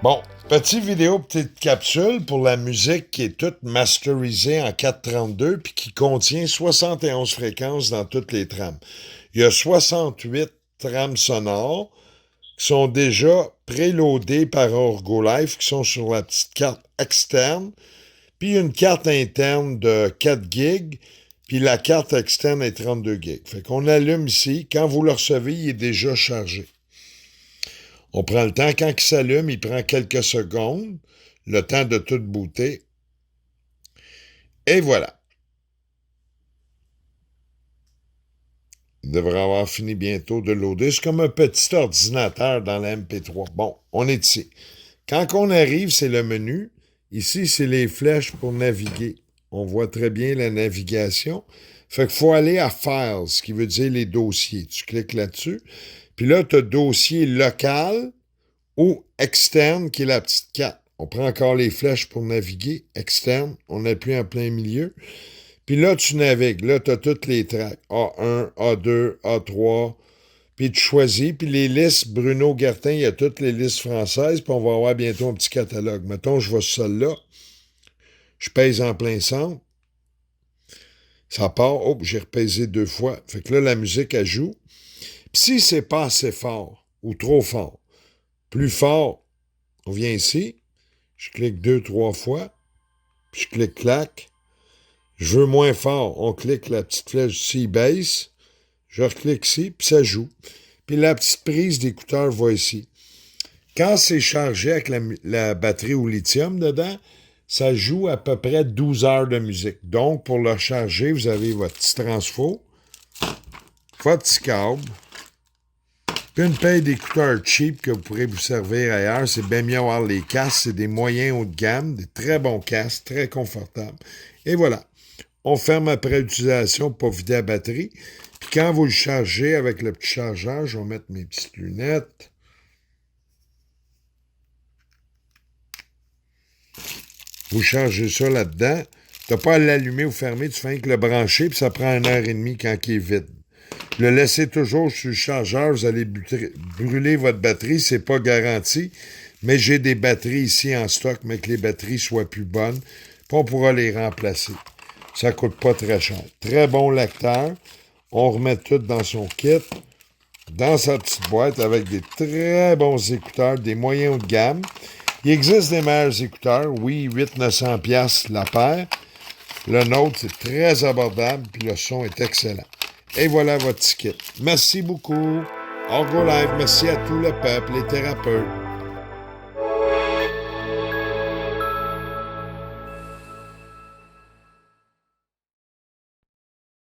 Bon, petite vidéo, petite capsule pour la musique qui est toute masterisée en 432 puis qui contient 71 fréquences dans toutes les trames. Il y a 68 trames sonores qui sont déjà préloadées par OrgoLife qui sont sur la petite carte externe, puis une carte interne de 4 gigs, puis la carte externe est 32 gigs. Fait qu'on allume ici, quand vous le recevez, il est déjà chargé. On prend le temps, quand il s'allume, il prend quelques secondes, le temps de tout booter. Et voilà. Il devrait avoir fini bientôt de loader. C'est comme un petit ordinateur dans la MP3. Bon, on est ici. Quand on arrive, c'est le menu. Ici, c'est les flèches pour naviguer. On voit très bien la navigation. Fait qu'il faut aller à Files, ce qui veut dire les dossiers. Tu cliques là-dessus. Puis là, tu as dossier local ou externe, qui est la petite 4. On prend encore les flèches pour naviguer. Externe, on appuie en plein milieu. Puis là, tu navigues. Là, tu as toutes les tracks. A1, A2, A3. Puis tu choisis. Puis les listes, Bruno Gertin, il y a toutes les listes françaises. Puis on va avoir bientôt un petit catalogue. Mettons, je vais sur celle-là. Je pèse en plein centre. Ça part. Oh, j'ai repaisé 2 fois. Fait que là, la musique, elle joue. Puis si c'est pas assez fort ou trop fort, plus fort, on vient ici. Je clique 2, 3 fois. Puis je clique clac. Je veux moins fort. On clique la petite flèche ici, baisse. Je reclique ici, puis ça joue. Puis la petite prise d'écouteur va ici. Quand c'est chargé avec la batterie au lithium dedans, ça joue à peu près 12 heures de musique. Donc, pour le charger, vous avez votre petit transfo, votre petit câble, puis une paire d'écouteurs cheap que vous pourrez vous servir ailleurs. C'est bien mieux avoir les casques. C'est des moyens haut de gamme, des très bons casques, très confortables. Et voilà. On ferme après utilisation pour vider la batterie. Puis quand vous le chargez avec le petit chargeur, je vais mettre mes petites lunettes. Vous chargez ça là-dedans. Tu n'as pas à l'allumer ou fermer, tu fais que le brancher, puis ça prend 1 heure et demie quand il est vide. Le laissez toujours sur le chargeur, vous allez brûler votre batterie, c'est pas garanti, mais j'ai des batteries ici en stock, mais que les batteries soient plus bonnes, puis on pourra les remplacer. Ça coûte pas très cher. Très bon lecteur. On remet tout dans son kit, dans sa petite boîte avec des très bons écouteurs, des moyens haut de gamme. Il existe des meilleurs écouteurs, oui, 800-900$ la paire. Le nôtre, c'est très abordable, puis le son est excellent. Et voilà votre ticket. Merci beaucoup. Orgo Live, merci à tout le peuple, les thérapeutes.